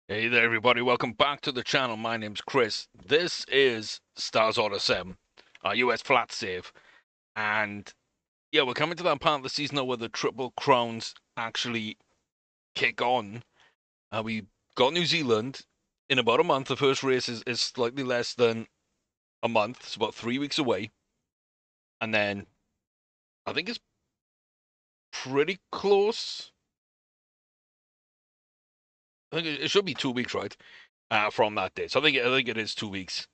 Hey there, everybody. Welcome back to the channel. My name's Chris. This is Stars Order 7, our US flat save. And yeah, we're coming to that part of the season now where the Triple Crowns actually kick on. We got New Zealand in about a month. The first race is slightly less than a month. It's about 3 weeks away. And then I think it's pretty close. I think it should be 2 weeks, right? From that date. So I think it is 2 weeks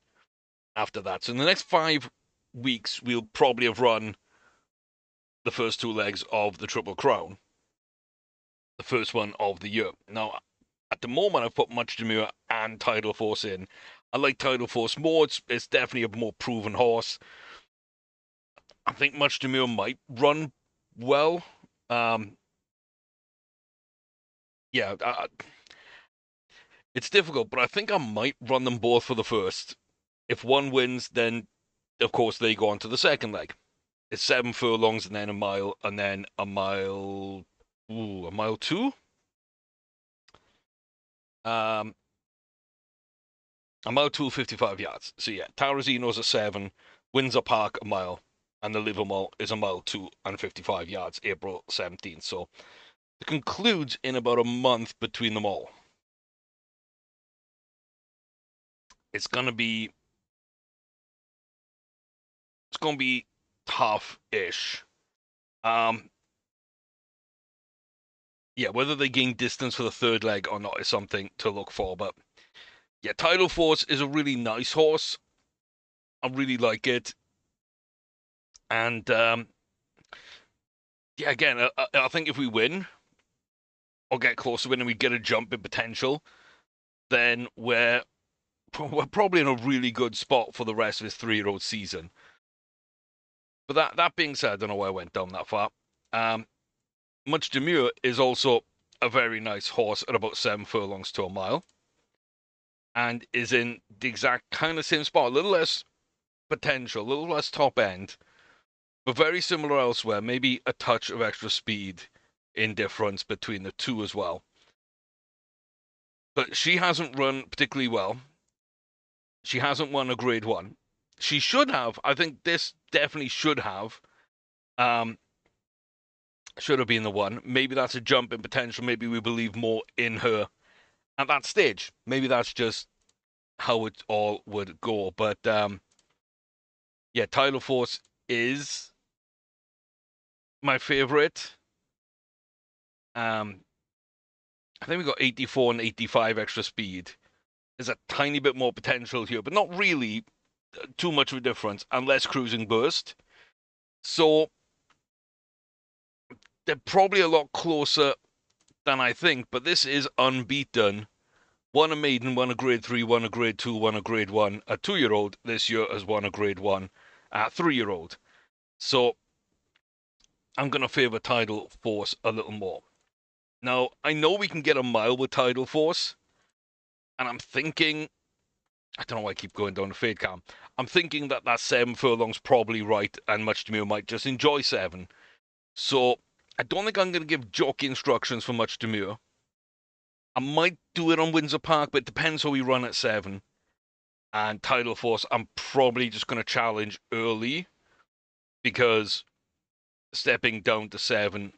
after that. So in the next 5 weeks, we'll probably have run the first two legs of the Triple Crown, the first one of the year. Now, at the moment, I've put Much Demure and Tidal Force in. I like Tidal Force more. It's definitely a more proven horse. I think Much Demure might run well. Um, yeah, it's difficult, but I think I might run them both for the first. If one wins, then of course they go on to the second leg. It's 7 furlongs and then a mile, and then a mile. Ooh, a mile two. Um, a mile 255 yards. So yeah, Tarazino's a 7, Windsor Park a mile, and the Livermore is a mile 2 and 55 yards, April 17th. So it concludes in about a month between them all. It's gonna be tough-ish. Um, yeah, whether they gain distance for the third leg or not is something to look for. But yeah, Tidal Force is a really nice horse. I really like it, and yeah, again, I think if we win or get close to winning, we get a jump in potential. Then we're probably in a really good spot for the rest of his 3-year-old season. But that being said, I don't know why I went down that far. Um, Much Demure is also a very nice horse at about 7 furlongs to a mile, and is in the exact kind of same spot, a little less potential, a little less top end, but very similar elsewhere. Maybe a touch of extra speed in difference between the two as well. But she hasn't run particularly well. She hasn't won a Grade One. She should have. I think this definitely should have. Um, should have been the one. Maybe that's a jump in potential. Maybe we believe more in her at that stage. Maybe that's just how it all would go. But yeah, Tidal Force is my favorite. Um, I think we got 84 and 85 extra speed. There's a tiny bit more potential here, but not really too much of a difference, and less cruising burst. So they're probably a lot closer than I think, but this is unbeaten. Won a maiden, won a grade 3, won a grade 2, won a grade 1. A 2-year-old this year has won a grade 1, a 3-year-old. So I'm going to favour Tidal Force a little more. Now, I know we can get a mile with Tidal Force, and I'm thinking, I don't know why I keep going down the fade cam. I'm thinking that 7 furlongs probably right, and Much Demure might just enjoy 7. So I don't think I'm going to give jockey instructions for Much Demure. I might do it on Windsor Park, but it depends how we run at 7. And Tidal Force, I'm probably just going to challenge early, because stepping down to 7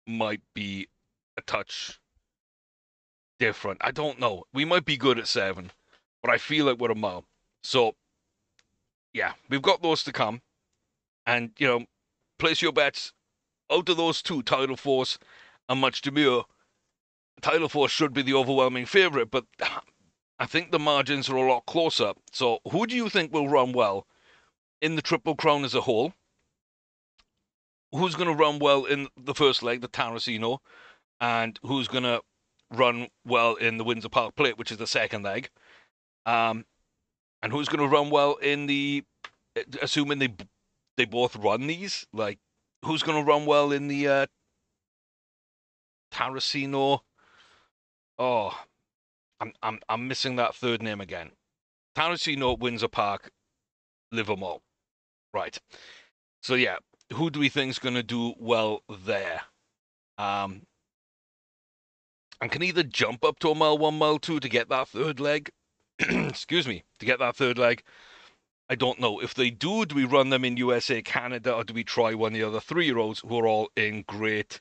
might be a touch different. I don't know. We might be good at 7, but I feel like we're a mile. So, yeah, we've got those to come. And, place your bets. Out of those two, Tidal Force and Much Demure, Tidal Force should be the overwhelming favourite, but I think the margins are a lot closer. So, who do you think will run well in the Triple Crown as a whole? Who's going to run well in the first leg, the Tarasino, and who's going to run well in the Windsor Park Plate, which is the second leg? Um, and who's going to run well in the, assuming they both run these, like who's going to run well in the Tarasino? Oh, I'm missing that third name again. Tarasino, Windsor Park, Livermore. Right. So yeah, who do we think is going to do well there? Um, and can either jump up to a mile 1, mile 2 to get that third leg. Excuse me, to get that third leg. I don't know. If they do we run them in USA, Canada, or do we try one of the other 3-year-olds who are all in great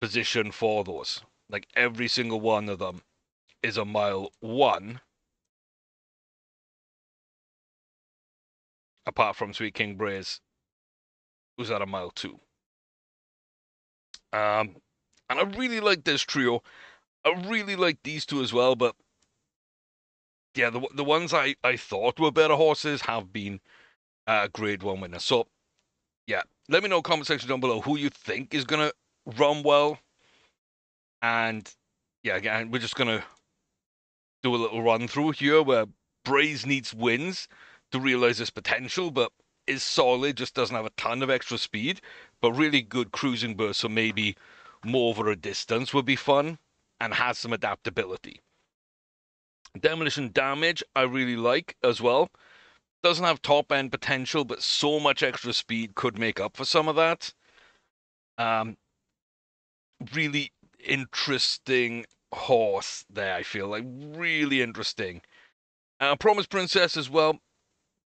position for those? Like every single one of them is a mile 1, apart from Sweet King Braze, who's at a mile 2. And I really like this trio. I really like these two as well, but yeah, the ones I thought were better horses have been Grade 1 winners. So yeah, let me know in the comment section down below who you think is gonna run well. And yeah, again, we're just gonna do a little run through here where Braze needs wins to realize his potential, but is solid, just doesn't have a ton of extra speed, but really good cruising burst, so maybe more over a distance would be fun, and has some adaptability. Demolition Damage, I really like as well. Doesn't have top end potential, but so much extra speed could make up for some of that. Really interesting horse there, I feel like. Really interesting. Promise Princess as well,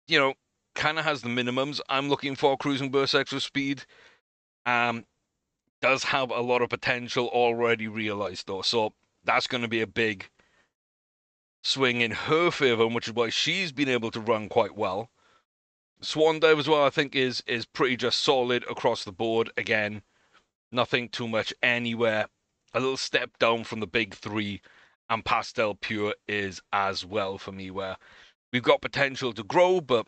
you know, kind of has the minimums I'm looking for. Cruising burst, extra speed. Does have a lot of potential already realized though, so that's going to be a big swing in her favor, which is why she's been able to run quite well. Swan Dive as well, I think is pretty just solid across the board. Again, nothing too much anywhere. A little step down from the big 3, and Pastel Pure is as well for me, where we've got potential to grow, but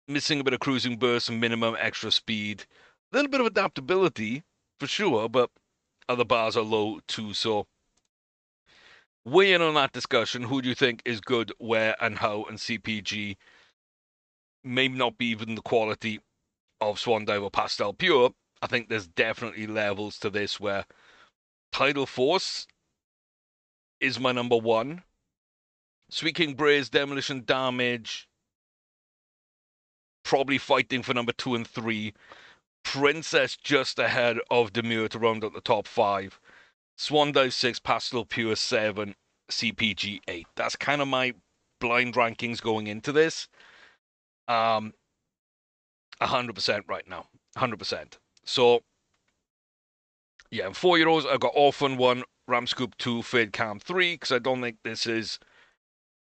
missing a bit of cruising burst and minimum extra speed. A little bit of adaptability for sure, but other bars are low too. So weigh in on that discussion. Who do you think is good, where, and how? And CPG may not be even the quality of Swan Dive or Pastel Pure. I think there's definitely levels to this where Tidal Force is my number 1. Sweet King Braze, Demolition Damage, probably fighting for number 2 and 3. Princess just ahead of Demure to round out the top 5. Swan Dive 6, Pastel Pure 7, CPG 8. That's kind of my blind rankings going into this. 100% right now. 100%. So, yeah, 4-year-olds, I've got Orphan 1, Ramscoop 2, Fade Calm 3, because I don't think this is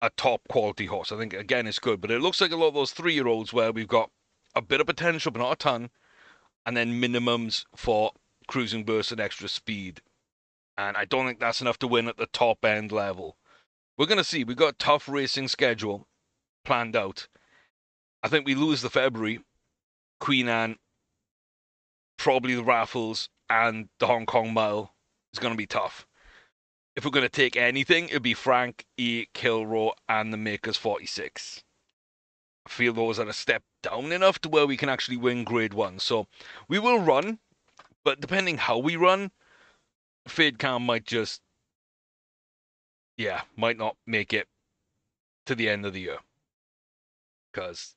a top quality horse. I think, again, it's good, but it looks like a lot of those 3-year-olds where we've got a bit of potential, but not a ton, and then minimums for cruising burst and extra speed. And I don't think that's enough to win at the top end level. We're going to see. We've got a tough racing schedule planned out. I think we lose the February, Queen Anne, probably the Raffles, and the Hong Kong Mile is going to be tough. If we're going to take anything, it'd be Frank, E, Kilroe, and the Makers 46. I feel those are a step down enough to where we can actually win Grade 1. So we will run, but depending how we run, Fade Cam might just, might not make it to the end of the year. Because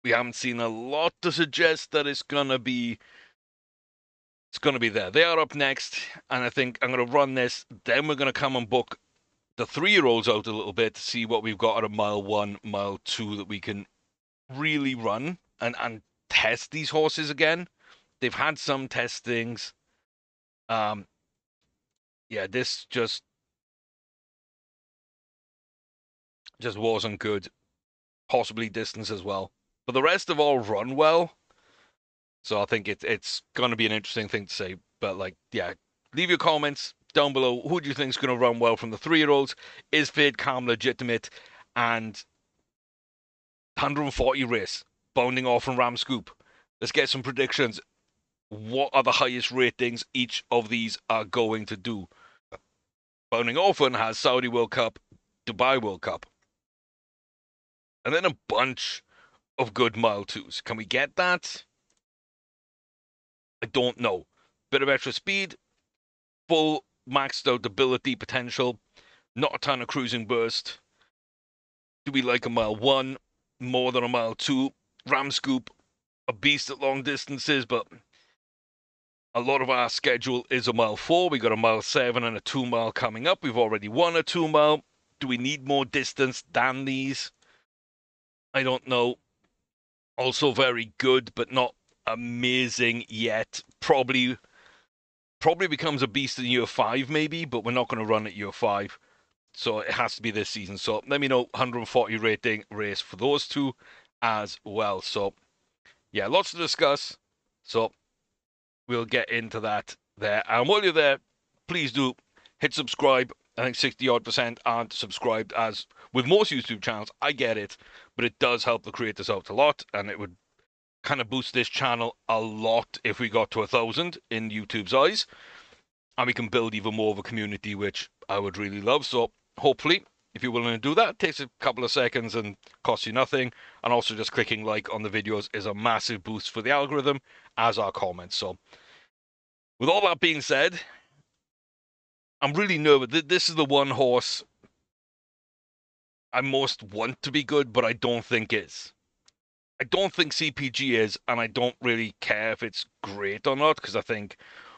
we haven't seen a lot to suggest that it's going to be there. They are up next, and I think I'm going to run this. Then we're going to come and book the 3-year-olds out a little bit to see what we've got at a mile 1, mile 2 that we can really run and test these horses again. They've had some testings. This just wasn't good. Possibly distance as well. But the rest have all run well. So I think it's going to be an interesting thing to say. But, leave your comments down below. Who do you think is going to run well from the 3-year-olds? Is Fade Calm legitimate? And 140 race, bounding off from Ram Scoop. Let's get some predictions. What are the highest ratings each of these are going to do? Bounding Orphan has Saudi World Cup, Dubai World Cup, and then a bunch of good mile 2s. Can we get that? I don't know. Bit of extra speed, full maxed out ability potential, not a ton of cruising burst. Do we like a mile 1 more than a mile 2? Ram Scoop, a beast at long distances, but A lot of our schedule is a mile 4. We got a mile 7 and a 2 mile coming up. We've already won a 2 mile. Do we need more distance than these? I don't know. Also very good, but not amazing yet. Probably becomes a beast in year 5, maybe, but we're not going to run at year 5. So it has to be this season. So let me know 140 rating race for those two as well. So yeah, lots to discuss. So we'll get into that there. And while you're there, please do hit subscribe. I think 60% aren't subscribed, as with most YouTube channels. I get it, but it does help the creators out a lot, and it would kind of boost this channel a lot if we got to 1,000 in YouTube's eyes, and we can build even more of a community, which I would really love. So hopefully, if you're willing to do that, it takes a couple of seconds and costs you nothing. And also just clicking like on the videos is a massive boost for the algorithm, as are comments. So with all that being said, I'm really nervous. This is the one horse I most want to be good, but I don't think is. I don't think CPG is, and I don't really care if it's great or not, because I think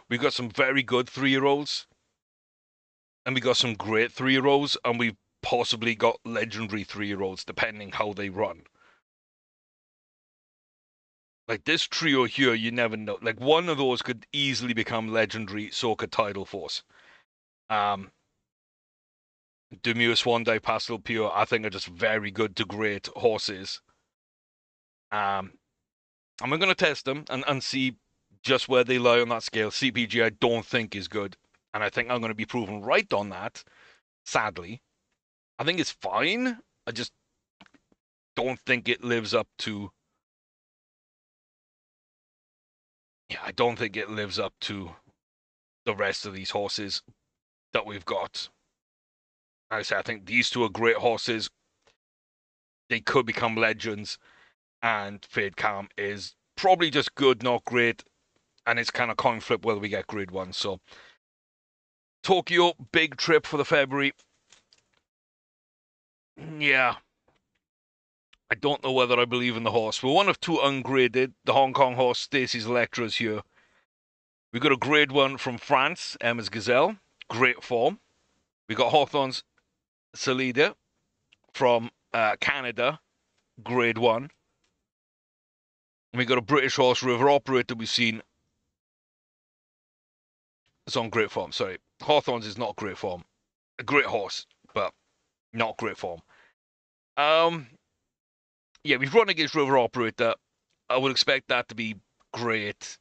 we've got some very good 3-year-olds, and we got some great 3-year-olds, and we've possibly got legendary 3-year-olds, depending how they run. Like this trio here, you never know. Like one of those could easily become legendary, so could Tidal Force. Demure, Swan Dive, Pastel Pure, I think are just very good to great horses. And we're going to test them and see just where they lie on that scale. CPG, I don't think is good. And I think I'm going to be proven right on that, sadly. I think it's fine. I just don't think it lives up to... Yeah, I don't think it lives up to the rest of these horses that we've got. Like I say, I think these two are great horses. They could become legends. And Fade Calm is probably just good, not great. And it's kind of coin flip whether we get grade 1. So Tokyo, big trip for the February. Yeah. I don't know whether I believe in the horse. We're one of 2 ungraded. The Hong Kong horse, Stacey's Electra's here. We got a grade 1 from France, Emma's Gazelle. Great form. We got Hawthorne's Salida from Canada, grade 1. And we got a British horse, River Operator, we've seen. It's on great form, sorry. Hawthorne's is not great form. A great horse, but not great form. Yeah, we've run against River Operator. I would expect that to be great.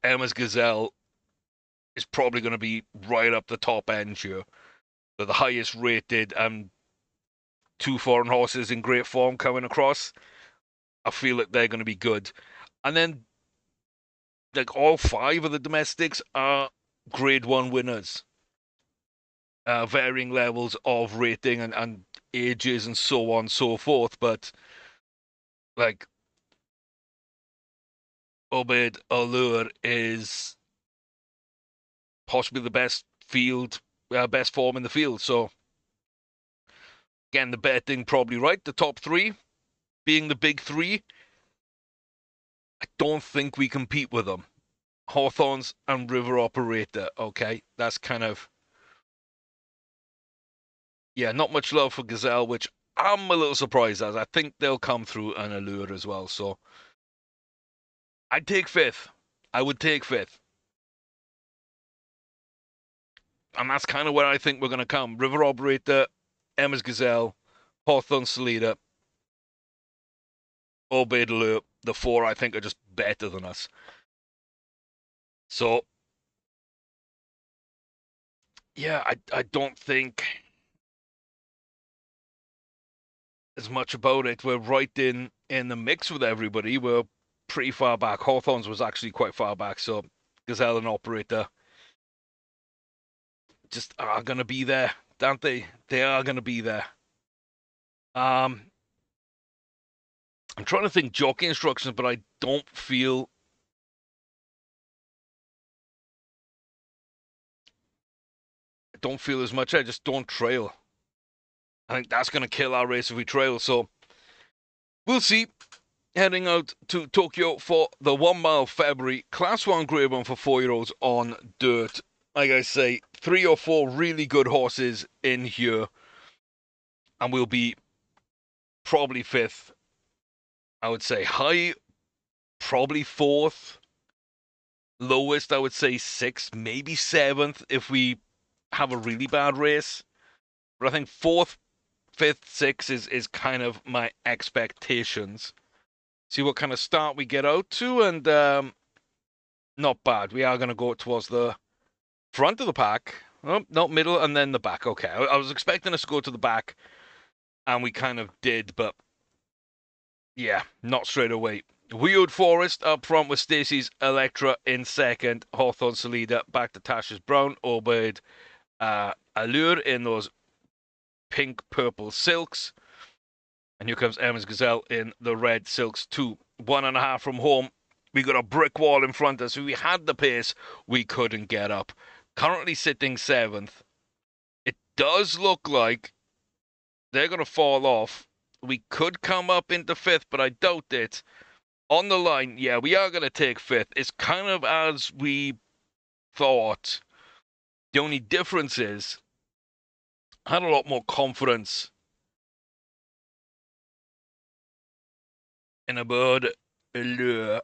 Emma's Gazelle is probably going to be right up the top end here. They're the highest rated 2 foreign horses in great form coming across. I feel like they're going to be good. And then, like, all 5 of the domestics are grade 1 winners. Varying levels of rating and ages and so on and so forth. But, like, Obed Allure is possibly the best best form in the field. So, again, the betting probably right. The top 3 being the big 3. I don't think we compete with them. Hawthorns and River Operator, okay? That's kind of... Yeah, not much love for Gazelle, which I'm a little surprised as. I think they'll come through an Allure as well, so... I'd take 5th. I would take 5th. And that's kind of where I think we're going to come. River Operator, Emma's Gazelle, Hawthorne Salida, Obey Allure. The 4, I think, are just better than us. So... Yeah, I don't think as much about it. We're right in the mix with everybody. We're pretty far back. Hawthorns was actually quite far back, so Gazelle and Operator just are going to be there, aren't they? They are going to be there. I'm trying to think jockey instructions, but I don't feel... as much. I just don't trail. I think that's going to kill our race if we trail, so we'll see. heading out to Tokyo for the 1 mile February Class 1 Grade 1 for 4-year-olds on dirt. Like I say, 3 or 4 really good horses in here, and we'll be probably 5th. I would say high, probably 4th. Lowest, I would say 6th, maybe 7th if we have a really bad race. But I think 4th, 5th, 6th is kind of my expectations. See what kind of start we get out to, and not bad. We are going to go towards the front of the pack. Oh, no, middle and then the back. Okay, I was expecting us to go to the back, and we kind of did, but yeah, not straight away. Weird Forest up front with Stacey's Electra in second. Hawthorne Salida back to Tasha's Brown. Obeyed Allure in those pink purple silks. And here comes Emma's Gazelle in the red silks too. 1.5 from home. We got a brick wall in front of us. If we had the pace, we couldn't get up. Currently sitting 7th. It does look like they're going to fall off. We could come up into 5th, but I doubt it. On the line, yeah, we are going to take 5th. It's kind of as we thought. The only difference is I had a lot more confidence in a bird Allure,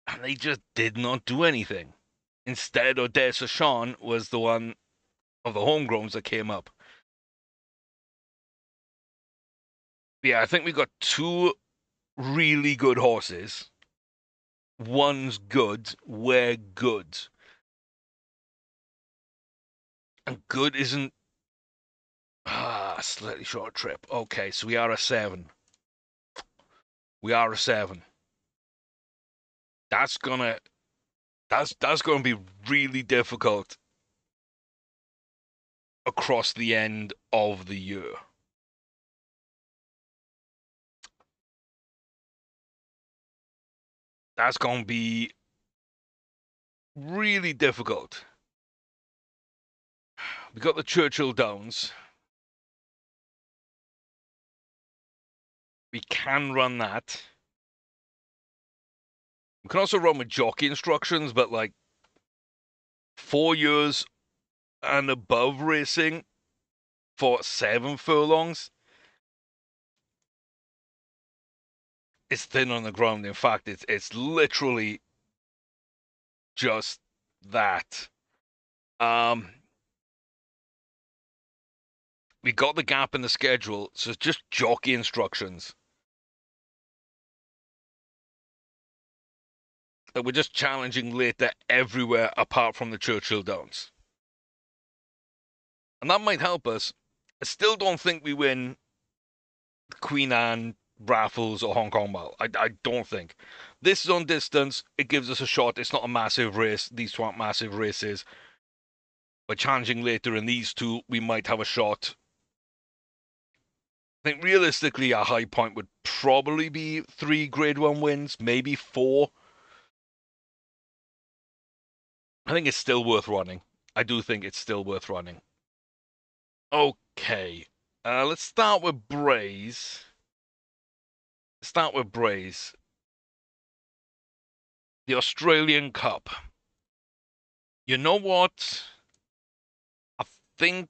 and they just did not do anything. Instead, Odessa Sean was the one of the homegrowns that came up. Yeah, I think we got 2 really good horses. One's good, we're good. And good isn't slightly short trip. Okay, so we are a 7. We are a 7. That's gonna be really difficult across the end of the year. That's gonna be really difficult. We got the Churchill Downs. We can run that. We can also run with jockey instructions, but like 4 years and above racing for 7 furlongs, it's thin on the ground. In fact, it's literally just that. We got the gap in the schedule, so it's just jockey instructions. We're just challenging later everywhere apart from the Churchill Downs. And that might help us. I still don't think we win Queen Anne, Raffles, or Hong Kong Mile. I don't think. This is on distance. It gives us a shot. It's not a massive race. These 2 aren't massive races. By challenging later in these 2, we might have a shot. I think realistically, our high point would probably be 3 Grade 1 wins, maybe 4. I think it's still worth running. I do think it's still worth running. Okay. Let's start with Braze. The Australian Cup. You know what? I think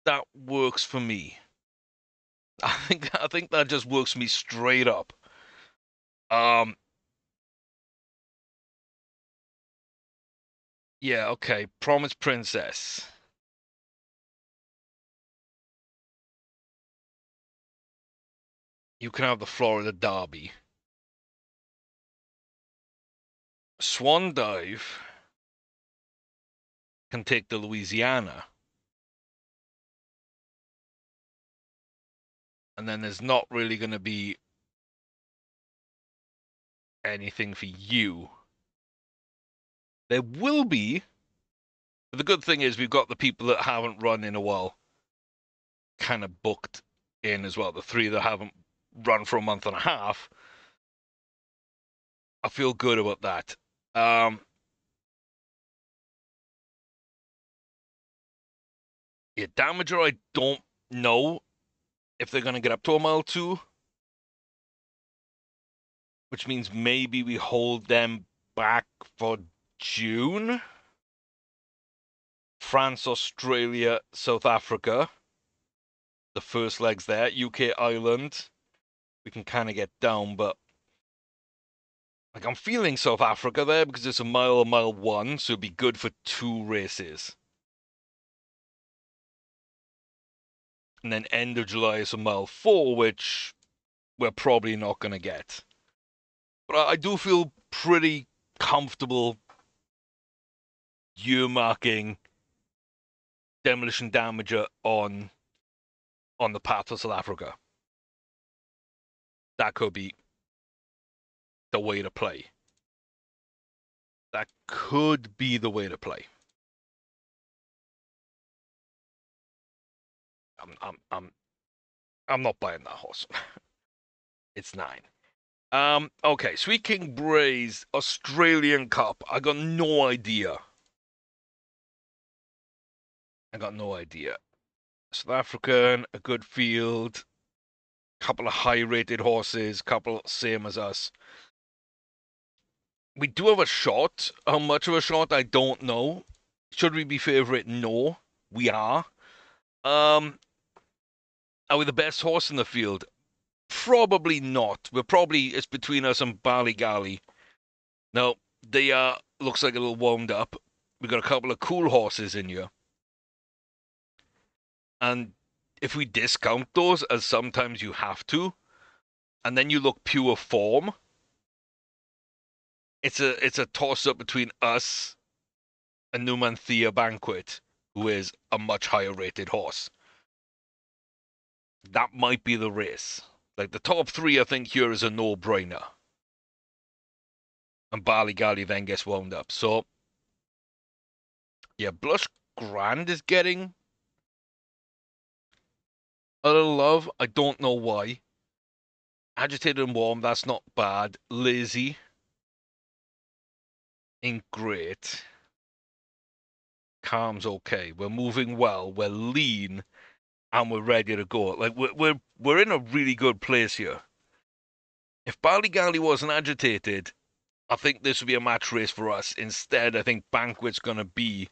that works for me. I think that just works for me straight up. Yeah, okay. Promise Princess. You can have the Florida Derby. Swan Dive can take the Louisiana. And then there's not really going to be anything for you. There will be. But the good thing is we've got the people that haven't run in a while kind of booked in as well. The 3 that haven't run for a month and a half. I feel good about that. Yeah, Damager, I don't know if they're going to get up to a mile 2. which means maybe we hold them back for June. France, Australia, South Africa. The first leg's there. UK, Ireland. We can kind of get down, but like I'm feeling South Africa there because it's a mile one, so it'd be good for 2 races. And then end of July is a mile 4, which we're probably not going to get. But I do feel pretty comfortable earmarking Demolition Damager on the path to South Africa. That could be the way to play. That could be the way to play. I'm not buying that horse. It's 9. Okay, Sweet King Bray's Australian Cup. I got no idea. South African, a good field, couple of high-rated horses, couple same as us. We do have a shot. How much of a shot, I don't know. Should we be favourite? No, we are. Are we the best horse in the field? Probably not. It's between us and Ballygally. Now, they are, looks like a little warmed up. We've got a couple of cool horses in here. And if we discount those, as sometimes you have to, and then you look pure form, it's a toss-up between us and Numanthea Banquet, who is a much higher rated horse. That might be the race. Like the top 3, I think here is a no-brainer. And Ballygally then gets wound up. So, yeah, Blush Grand is getting a little love. I don't know why. Agitated and Warm, that's not bad. Lazy ain't great. Calm's okay. We're moving well. We're lean, and we're ready to go. Like we're in a really good place here. If Ballygally wasn't agitated, I think this would be a match race for us. Instead, I think Banquet's gonna be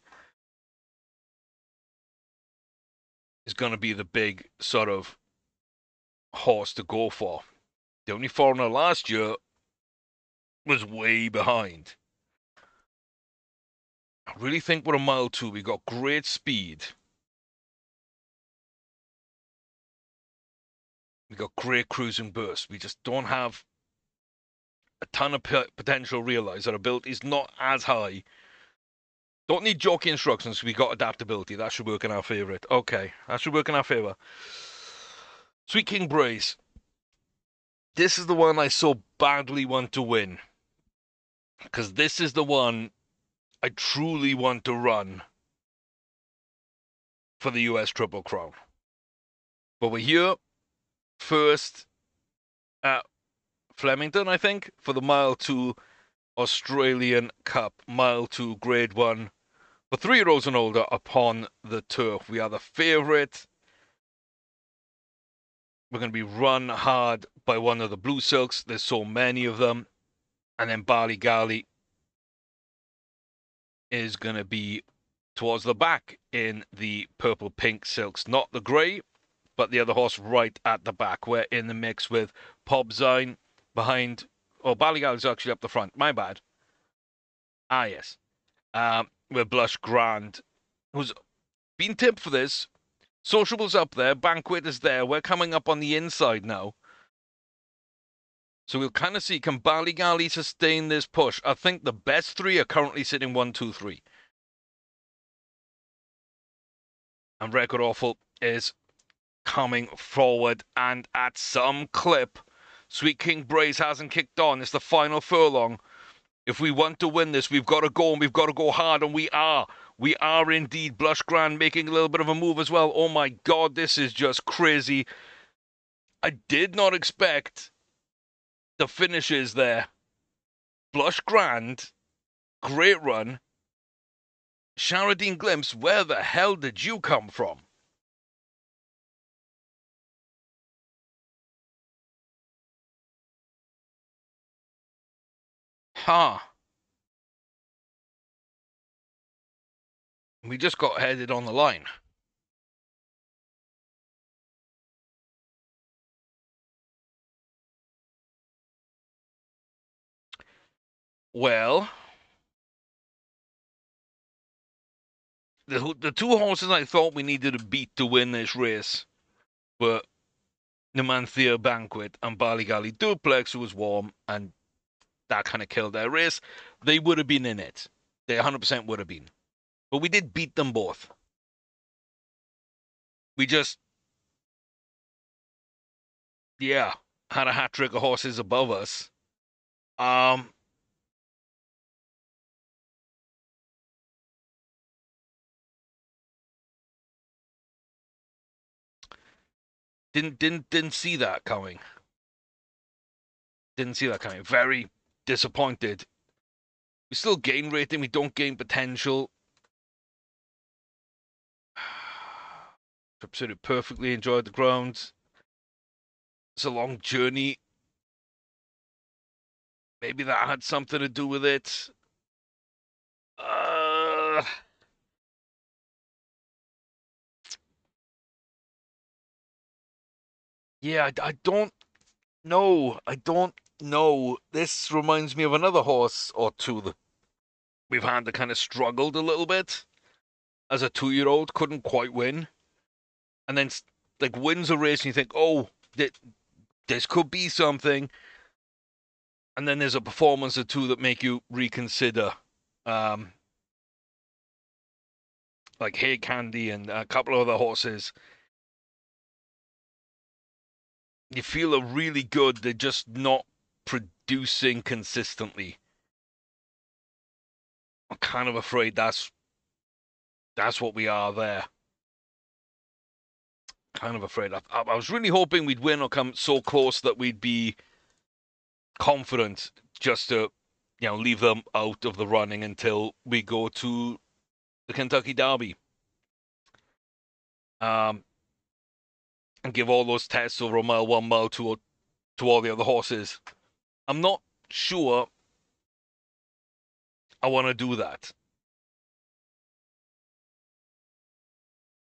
the big sort of horse to go for. The only foreigner last year was way behind. I really think we're a mile 2. We got great speed. We got great cruising burst. We just don't have a ton of potential realize. Our ability is not as high. Don't need jockey instructions. We got adaptability. That should work in our favour. Okay, that should work in our favour. Sweet King Brace. This is the one I so badly want to win. Because this is the one I truly want to run for the US Triple Crown. But we're here first at Flemington, I think, for the Mile 2 Australian Cup. Mile 2 Grade 1 for 3-year-olds and older upon the turf. We are the favourite. We're going to be run hard by one of the Blue Silks. There's so many of them. And then Ballygally is going to be towards the back in the purple-pink silks. Not the grey, but the other horse right at the back. We're in the mix with Pobzine behind. Oh, Ballygally's actually up the front. My bad. Ah, yes. With Blush Grand, who's been tipped for this. Sociable's up there. Banquet is there. We're coming up on the inside now. So we'll kind of see, can Ballygally sustain this push? I think the best 3 are currently sitting 1, 2, 3. And Record Awful is coming forward, and at some clip, Sweet King Brace hasn't kicked on. It's the final furlong. If we want to win this, we've got to go, and we've got to go hard, and we are. We are indeed. Blush Grand making a little bit of a move as well. Oh my God, this is just crazy. I did not expect the finishes there. Blush Grand, great run. Sharadine Glimpse, where the hell did you come from? Ha! We just got headed on the line. Well, the two horses I thought we needed to beat to win this race were Numantia Banquet and Baligali Duplex, who was warm, and that kind of killed their race. They would have been in it. They 100% would have been. But we did beat them both. We just, yeah, had a hat trick of horses above us. Didn't see that coming. Didn't see that coming. Very disappointed. We still gain rating. We don't gain potential. Absolutely perfectly enjoyed the grounds. It's a long journey. Maybe that had something to do with it. Yeah, I don't know. I don't know. This reminds me of another horse or two that we've had that kind of struggled a little bit. As a 2-year-old, couldn't quite win. And then, like, wins a race and you think, oh, this could be something. And then there's a performance or two that make you reconsider. Like Hay Candy and a couple of other horses. You feel are really good. They're just not producing consistently. I'm kind of afraid that's what we are there. Kind of afraid. I was really hoping we'd win or come so close that we'd be confident just to, leave them out of the running until we go to the Kentucky Derby. And give all those tests over a mile, 1 mile to all the other horses. I'm not sure I want to do that.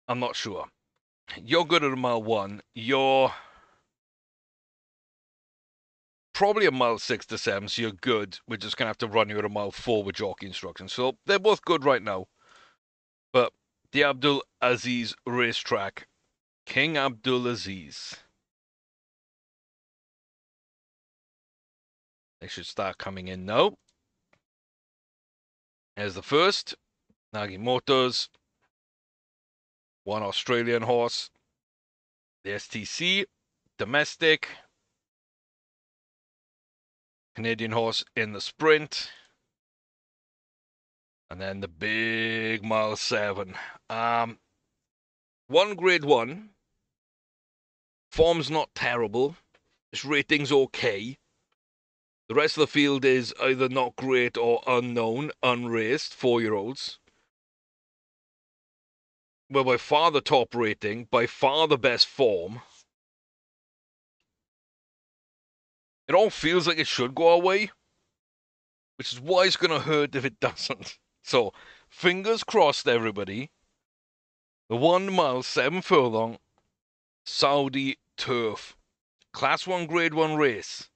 I'm not sure. You're good at a mile 1. You're probably a mile 6 to 7, so you're good. We're just going to have to run you at a mile 4 with jockey instructions. So they're both good right now. But the Abdul Aziz racetrack. King Abdul Aziz. They should start coming in now. Here's the first. Nagi Motors. One Australian horse. The STC. Domestic. Canadian horse in the sprint. And then the big mile 7. One grade 1. Form's not terrible. His rating's okay. The rest of the field is either not great or unknown, unraced, 4-year-olds. Well, by far the top rating, by far the best form. It all feels like it should go our way, which is why it's going to hurt if it doesn't. So, fingers crossed, everybody. The 1 mile, 7 furlong, Saudi turf. Class 1, grade 1 race.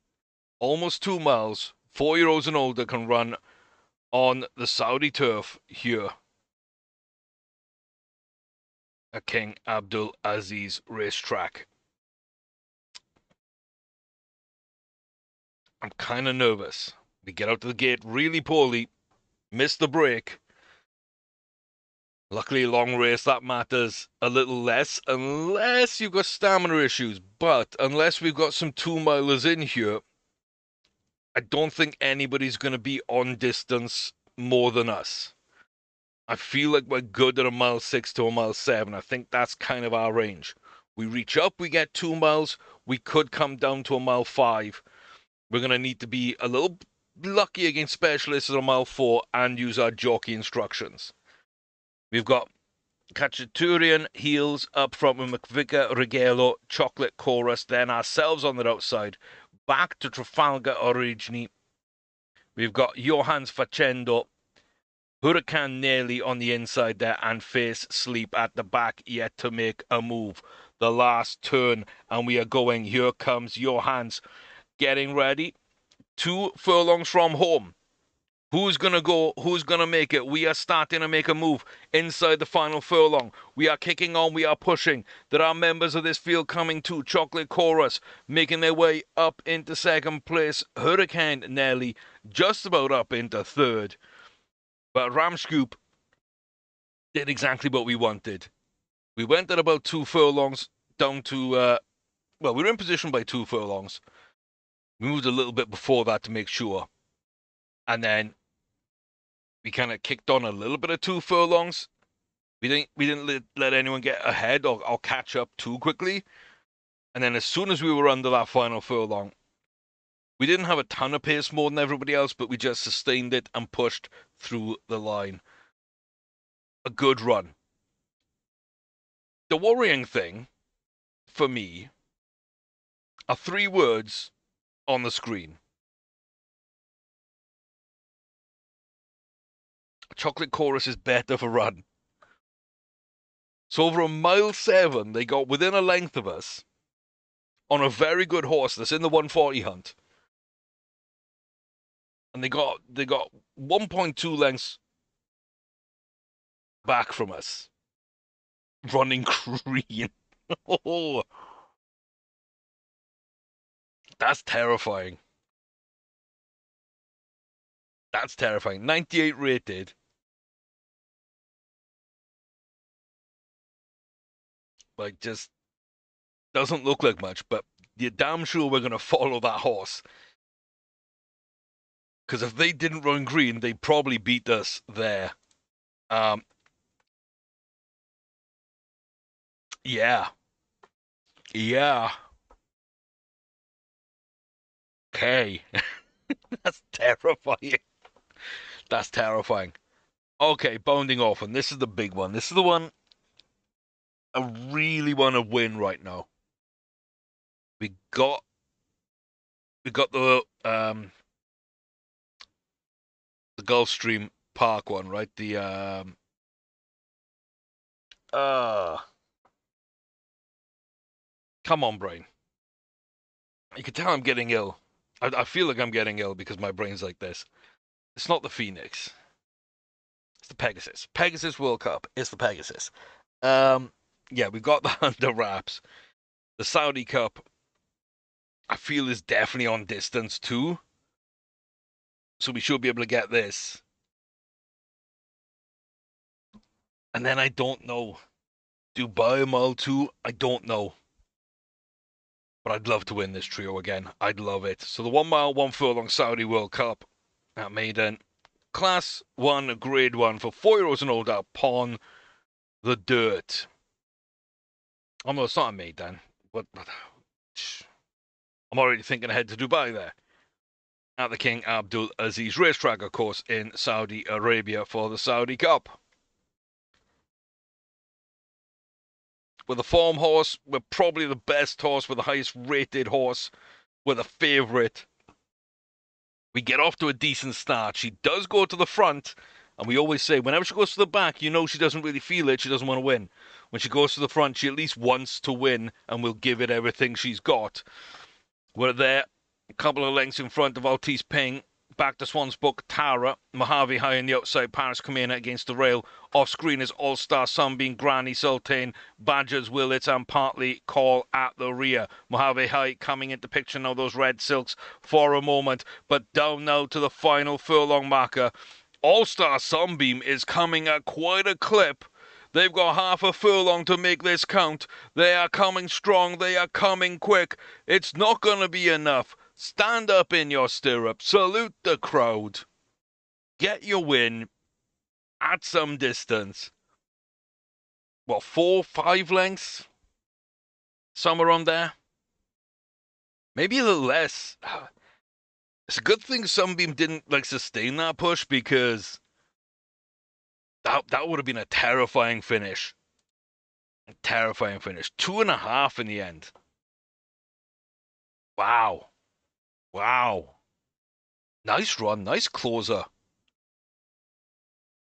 Almost 2 miles. 4-year-olds and older can run on the Saudi turf here at King Abdul Aziz racetrack. I'm kind of nervous. We get out to the gate really poorly, miss the break. Luckily, long race, that matters a little less, unless you've got stamina issues. But unless we've got some 2-milers in here, I don't think anybody's going to be on distance more than us. I feel like we're good at a mile 6 to a mile 7. I think that's kind of our range. We reach up, we get 2 miles. We could come down to a mile 5. We're going to need to be a little lucky against specialists at a mile 4 and use our jockey instructions. We've got Khachaturian heels up front with McVicker, Rigelo, Chocolate Chorus, then ourselves on the outside. Back to Trafalgar Origini, We've got Johannes Facendo, Huracan nearly on the inside there, and Face Sleep at the back, yet to make a move. The last turn, and we are going. Here comes Johannes, getting ready. 2 furlongs from home. Who's going to go? Who's going to make it? We are starting to make a move inside the final furlong. We are kicking on. We are pushing. There are members of this field coming too. Chocolate Chorus making their way up into second place. Hurricane Nelly just about up into third. But Ramscoop did exactly what we wanted. We went at about 2 furlongs down to, we were in position by 2 furlongs. We moved a little bit before that to make sure. And then we kind of kicked on a little bit of 2 furlongs. We didn't let anyone get ahead or catch up too quickly. And then as soon as we were under that final furlong, we didn't have a ton of pace more than everybody else, but we just sustained it and pushed through the line. A good run. The worrying thing, for me, are 3 words on the screen. Chocolate Chorus is better for run. So over a mile 7, they got within a length of us on a very good horse that's in the 140 hunt. And they got 1.2 lengths back from us. Running green. Oh, that's terrifying. That's terrifying. 98 rated. Like, just doesn't look like much, but you're damn sure we're going to follow that horse. Because if they didn't run green, they'd probably beat us there. Yeah. Yeah. Okay. That's terrifying. That's terrifying. Okay, Bounding Orphan. This is the big one. This is the one I really want to win right now. We got the Gulfstream Park one, right? The come on, brain. You can tell I'm getting ill. I feel like I'm getting ill because my brain's like this. It's not the Phoenix. It's the Pegasus. Pegasus World Cup. It's the Pegasus. Yeah, we got that under wraps. The Saudi Cup, I feel, is definitely on distance too. So we should be able to get this. And then I don't know. Dubai Mile 2, I don't know. But I'd love to win this trio again. I'd love it. So the 1 mile, 1 furlong Saudi World Cup at maiden. Class 1, grade 1 for 4-year-olds and older upon the dirt. Oh no, it's not a maiden. But I'm already thinking ahead to Dubai there. At the King Abdul Aziz racetrack, of course, in Saudi Arabia for the Saudi Cup. We're the form horse. We're probably the best horse. We're the highest rated horse. We're the favourite. We get off to a decent start. She does go to the front, and we always say, whenever she goes to the back, you know she doesn't really feel it. She doesn't want to win. When she goes to the front, she at least wants to win, and will give it everything she's got. We're there, a couple of lengths in front of Altice Ping. Back to Swansbook, Tara. Mojave high on the outside. Paris Kamena against the rail. Off screen is All Star Sunbeam, Granny Sultane, Badgers Willits, and Partly Call at the rear. Mojave high coming into picture now, those red silks for a moment. But down now to the final furlong marker. All Star Sunbeam is coming at quite a clip. They've got half a furlong to make this count. They are coming strong. They are coming quick. It's not going to be enough. Stand up in your stirrup. Salute the crowd. Get your win at some distance. What, 4, 5 lengths? Somewhere on there? Maybe a little less. It's a good thing Sunbeam didn't sustain that push, because that would have been a terrifying finish. A terrifying finish. 2.5 in the end. Wow. Wow. Nice run, nice closer.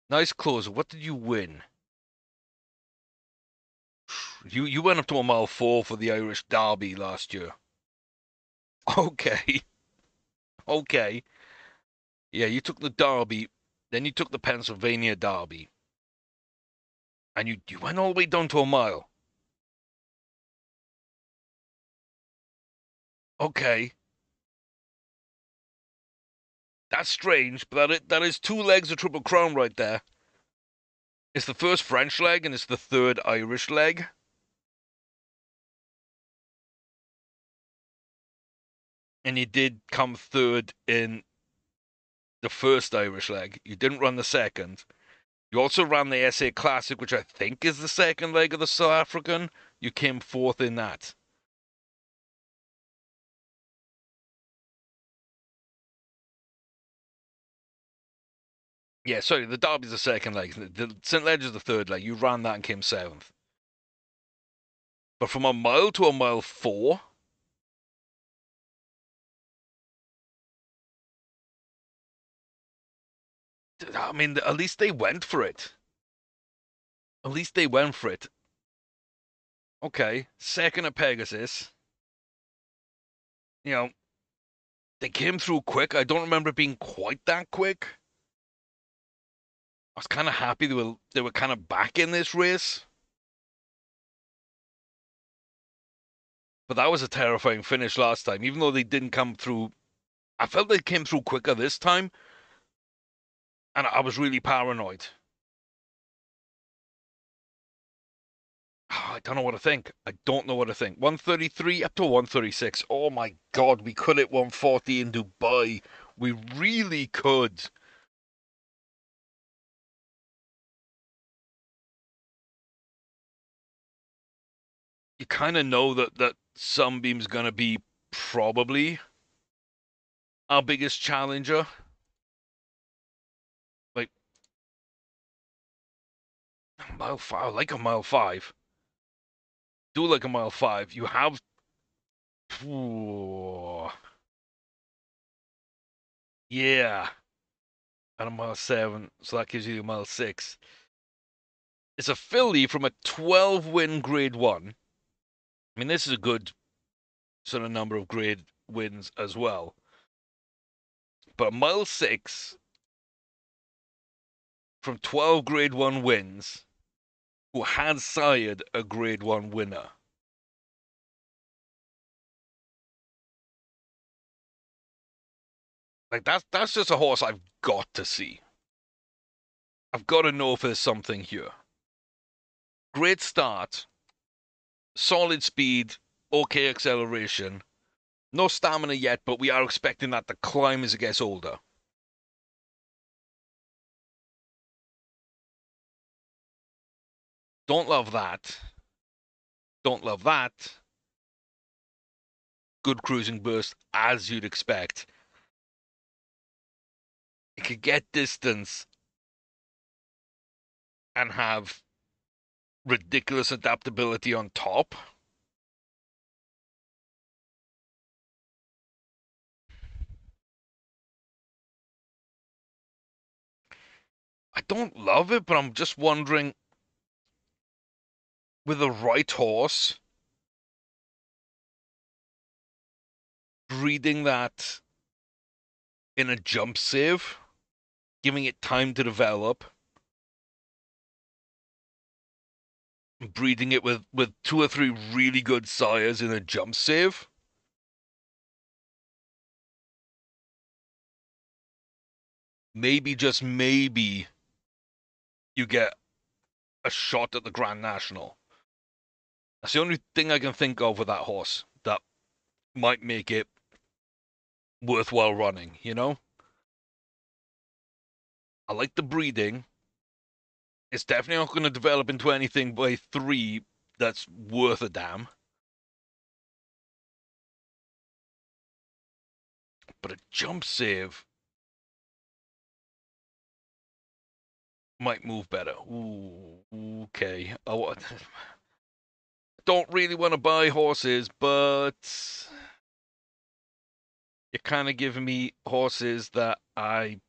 Nice closer. What did you win? You went up to a mile 4 for the Irish Derby last year. Okay, okay. Yeah, you took the Derby, then you took the Pennsylvania Derby, and you went all the way down to a mile. Okay, that's strange, but that is 2 legs of Triple Crown right there. It's the first French leg, and it's the third Irish leg. And you did come third in the first Irish leg. You didn't run the second. You also ran the SA Classic, which I think is the second leg of the South African. You came fourth in that. Yeah, sorry, the Derby's the second leg. The St. Leger's the third leg. You ran that and came seventh. But from a mile to a mile 4, I mean, at least they went for it. At least they went for it. Okay, second at Pegasus. You know, they came through quick. I don't remember it being quite that quick. I was kind of happy they were kind of back in this race. But that was a terrifying finish last time. Even though they didn't come through, I felt they came through quicker this time, and I was really paranoid. I don't know what to think. I don't know what to think. 133 up to 136. Oh my God, we could hit 140 in Dubai. We really could. You kind of know that Sunbeam's going to be probably our biggest challenger. Like, mile 5, I like a mile 5. Do like a mile 5. You have. Ooh, yeah. And a mile 7. So that gives you a mile 6. It's a filly from a 12-win grade 1. I mean, this is a good sort of number of grade wins as well. But mile 6 from 12 grade 1 wins, who had sired a grade 1 winner. Like that's just a horse I've got to see. I've got to know if there's something here. Great start, solid speed, okay acceleration. No stamina yet, but we are expecting that to climb as it gets older. Don't love that. Don't love that. Good cruising burst, as you'd expect. It could get distance and have ridiculous adaptability on top. I don't love it, but I'm just wondering, with the right horse, breeding that in a jump save, giving it time to develop, breeding it with 2 or 3 really good sires in a jump save. Maybe, just maybe, you get a shot at the Grand National. That's the only thing I can think of with that horse that might make it worthwhile running, you know? I like the breeding. It's definitely not going to develop into anything by 3 that's worth a damn. But a jump save might move better. Ooh, okay. I don't really want to buy horses, but you're kind of giving me horses that I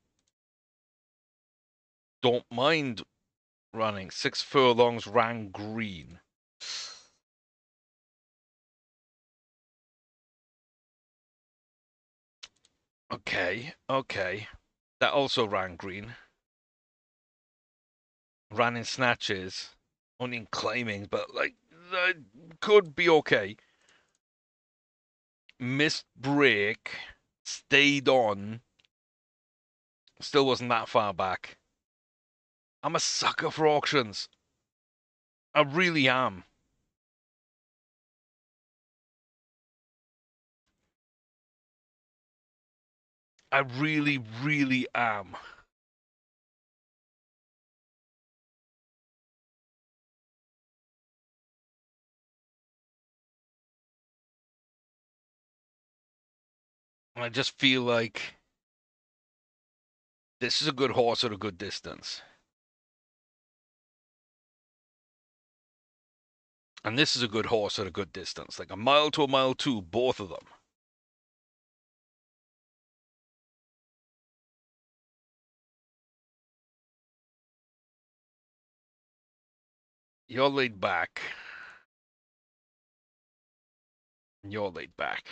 don't mind running. 6 furlongs ran green. Okay, okay. That also ran green. Ran in snatches. Only in claiming, but like that could be okay. Missed break. Stayed on. Still wasn't that far back. I'm a sucker for auctions. I really am. I really, really am. I just feel like this is a good horse at a good distance. And this is a good horse at a good distance. Like a mile to a mile two, both of them. You're laid back. You're laid back.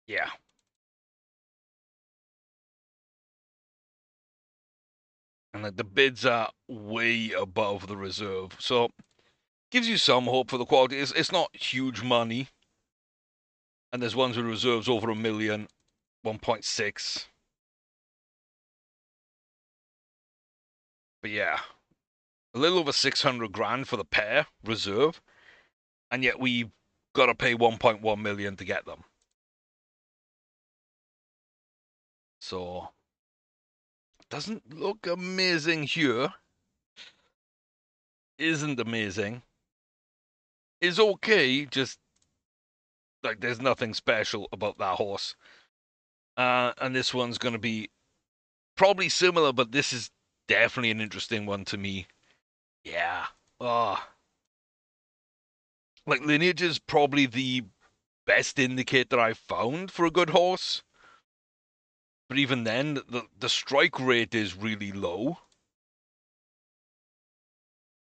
Yeah. And like the bids are way above the reserve. So gives you some hope for the quality. It's not huge money. And there's ones with reserves over a million, 1.6. But yeah, a little over 600 grand for the pair reserve. And yet we got to pay 1.1 million to get them. So doesn't look amazing here. Isn't amazing. Is okay, just like there's nothing special about that horse. And this one's going to be probably similar, but this is definitely an interesting one to me. Yeah. Oh. Like lineage is probably the best indicator I've found for a good horse. But even then, the strike rate is really low.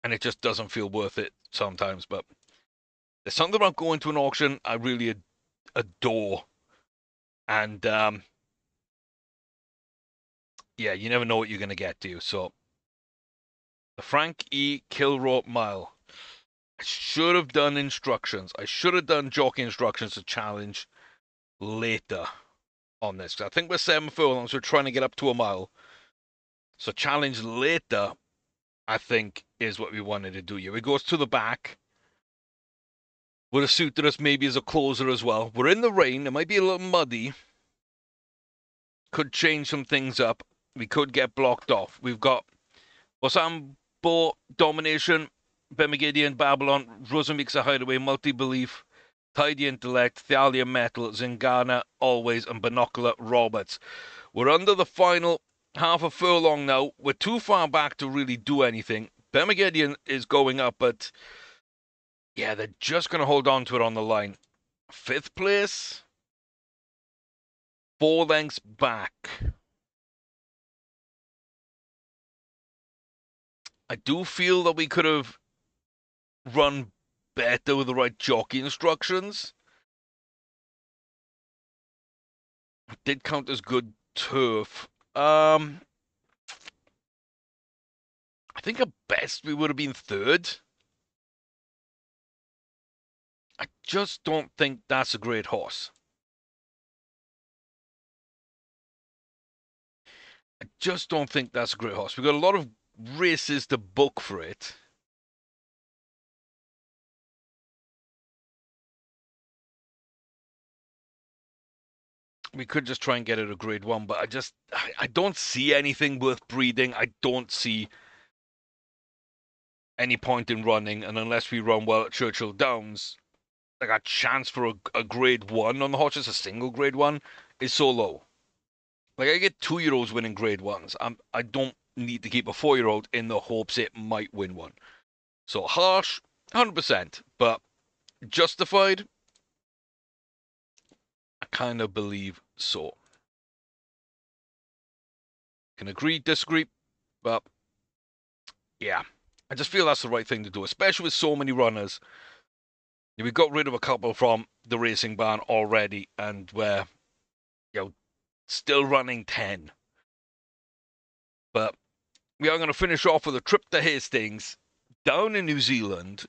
And it just doesn't feel worth it sometimes. But there's something about going to an auction I really adore. And yeah, you never know what you're going to get to. So the Frank E. Kilrope Mile. I should have done instructions. I should have done jockey instructions to challenge later on this. I think we're 7 furlongs. We're trying to get up to a mile. So challenge later, I think, is what we wanted to do here. It goes to the back. Would have suited us maybe as a closer as well. We're in the rain. It might be a little muddy. Could change some things up. We could get blocked off. We've got Osambo, Domination, Bemigidian, Babylon, Rosenvik's a Hideaway, Multi-Belief, Tidy Intellect, Thalia Metal, Zingana, Always, and Binocular Roberts. We're under the final half a furlong now. We're too far back to really do anything. Bemigidian is going up, but yeah, they're just going to hold on to it on the line. 5th place, 4 lengths back. I do feel that we could have run better with the right jockey instructions. It did count as good turf. I think at best we would have been 3rd. I just don't think that's a great horse. I just don't think that's a great horse. We've got a lot of races to book for it. We could just try and get it a grade 1, but I don't see anything worth breeding. I don't see any point in running, and unless we run well at Churchill Downs, like our chance for a grade 1 on the horse, just a single grade 1, is so low. Like I get 2-year-olds winning grade 1s. I don't need to keep a 4-year-old in the hopes it might win one. So harsh, 100%, but justified, kind of believe so. Can agree, disagree, but yeah, I just feel that's the right thing to do, especially with so many runners. We got rid of a couple from the racing ban already, and we're still running 10. But we are going to finish off with a trip to Hastings down in New Zealand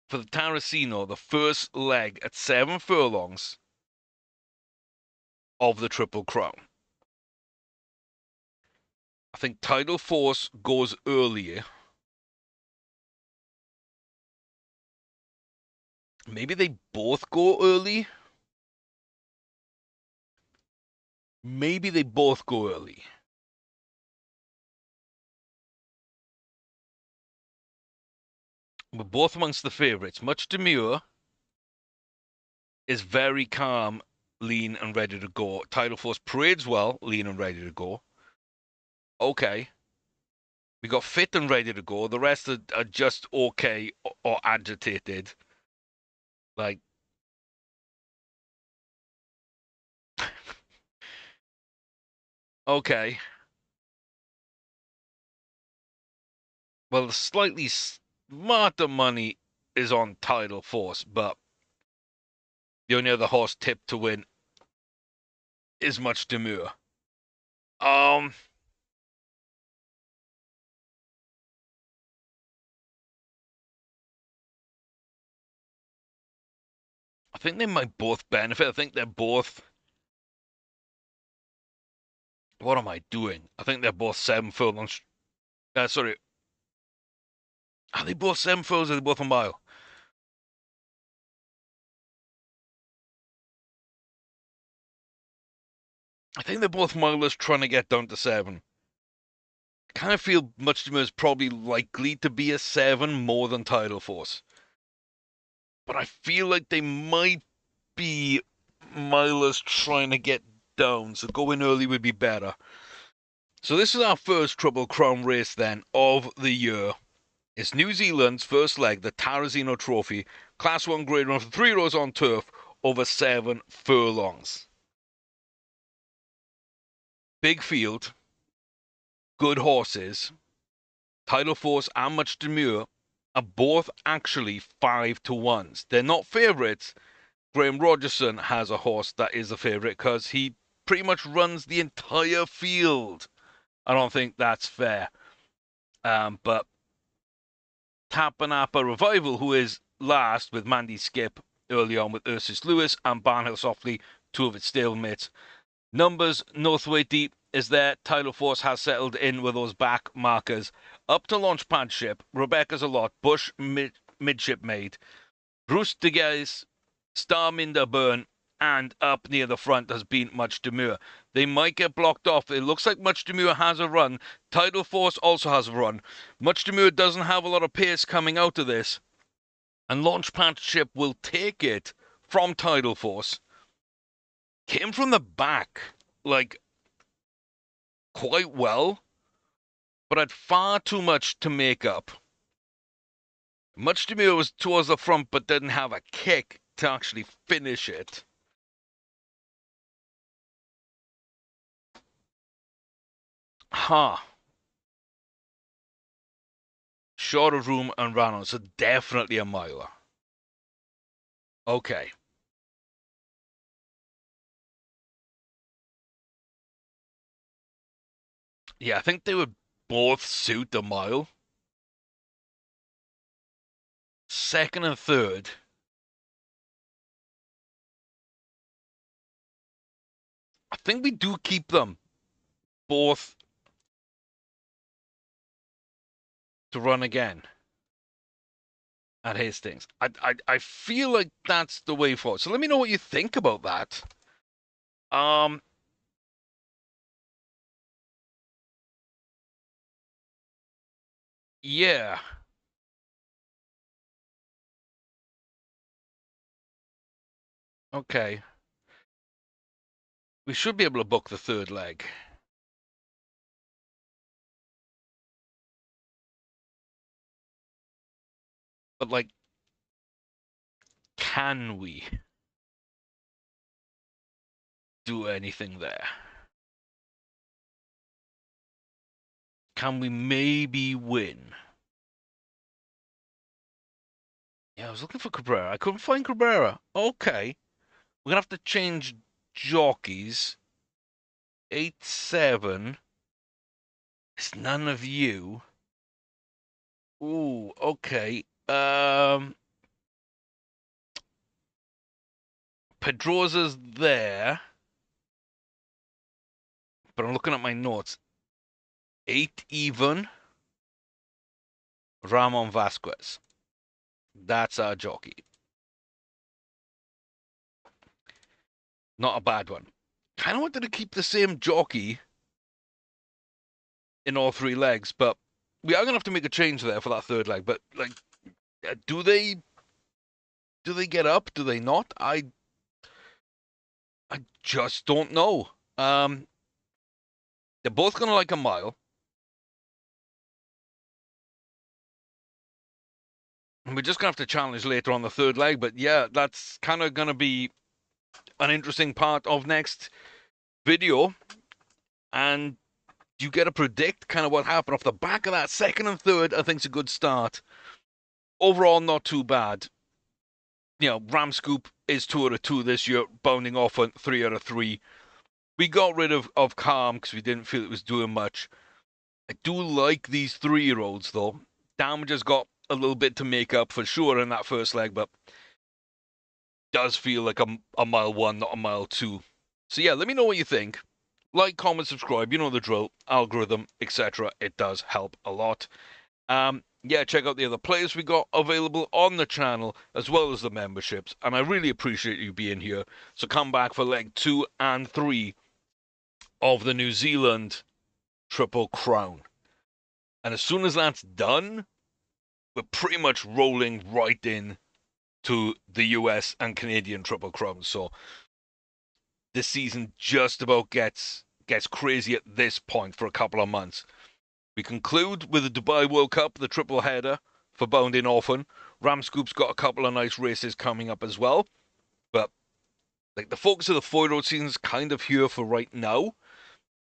for the Tarasino, the first leg at 7 furlongs of the Triple Crown. I think Tidal Force goes earlier. Maybe they both go early. Maybe they both go early. We're both amongst the favourites. Much Demure is very calm, lean, and ready to go. Tidal Force parades well, lean and ready to go. Okay. We got fit and ready to go. The rest are just okay or agitated. Like, okay. Well, the slightly smarter money is on Tidal Force, but the only other horse tipped to win is Much Demure. I think they might both benefit. I think they're both. What am I doing? I think they're both 7 furlongs. Sorry. Are they both 7 furlongs or are they both a mile? I think they're both milers trying to get down to 7. I kind of feel Much Demure is probably likely to be a 7 more than Tidal Force. But I feel like they might be milers trying to get down, so going early would be better. So this is our first Triple Crown race then of the year. It's New Zealand's first leg, the Tarasino Trophy, Class 1 grade run for 3 rows on turf over 7 furlongs. Big field, good horses. Tidal Force and Much Demure are both actually 5-1s. They're not favourites. Graham Rogerson has a horse that is a favourite because he pretty much runs the entire field. I don't think that's fair. But Tapanapa Revival, who is last with Mandy Skip early on with Ursus Lewis and Barnhill Softly, 2 of its stalemates. Numbers, Northwaite is there. Tidal Force has settled in with those back markers. Up to Launchpad Ship, Rebecca's a lot, Bush Midship Maid, Bruce De Guise, Starminder Burn, and up near the front has been Much Demure. They might get blocked off. It looks like Much Demure has a run. Tidal Force also has a run. Much Demure doesn't have a lot of pace coming out of this. And Launchpad Ship will take it from Tidal Force. Came from the back, like, quite well, but had far too much to make up. Much Demure was towards the front, but didn't have a kick to actually finish it. Huh. Short of room and ran on, so definitely a miler. Okay. Yeah, I think they would both suit a mile. Second and third. I think we do keep them both to run again at Hastings. I feel like that's the way forward. So let me know what you think about that. Um, yeah. Okay. We should be able to book the third leg. But, like, can we? do anything there. Can we maybe win? Yeah, I was looking for Cabrera. I couldn't find Cabrera. Okay. We're going to have to change jockeys. 8-7. It's none of you. Ooh, okay. Pedrosa's there. But I'm looking at my notes. 8 even. Ramon Vasquez. That's our jockey. Not a bad one. Kind of wanted to keep the same jockey in all 3 legs, but we are going to have to make a change there for that 3rd leg. But, like, do they get up? Do they not? I just don't know. They're both going to like a mile. And we're just going to have to challenge later on the 3rd leg. But, yeah, that's kind of going to be an interesting part of next video. And you get to predict kind of what happened off the back of that 2nd and 3rd. I think it's a good start. Overall, not too bad. You know, Ram Scoop is 2 out of 2 this year, bounding off on 3 out of 3. We got rid of Calm because we didn't feel it was doing much. I do like these 3-year-olds, though. Damage has got a little bit to make up for sure in that 1st leg, but does feel like a mile 1, not a mile 2. So yeah, let me know what you think. Like, comment, subscribe. You know the drill. Algorithm, etc. It does help a lot. Yeah, check out the other players we got available on the channel, as well as the memberships. And I really appreciate you being here. So come back for leg 2 and 3 of the New Zealand Triple Crown. And as soon as that's done, we're pretty much rolling right in to the US and Canadian Triple Crown. So this season just about gets crazy at this point for a couple of months. We conclude with the Dubai World Cup, the triple header for Bounding Orphan. Ram Scoop's got a couple of nice races coming up as well. But like the focus of the 4-year-old season is kind of here for right now.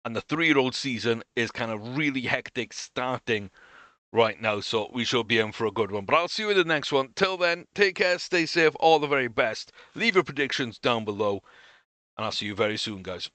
And the 3-year-old season is kind of really hectic starting right now. So we should be in for a good one. But I'll see you in the next one. Till then, take care, stay safe, all the very best. Leave your predictions down below. And I'll see you very soon, guys.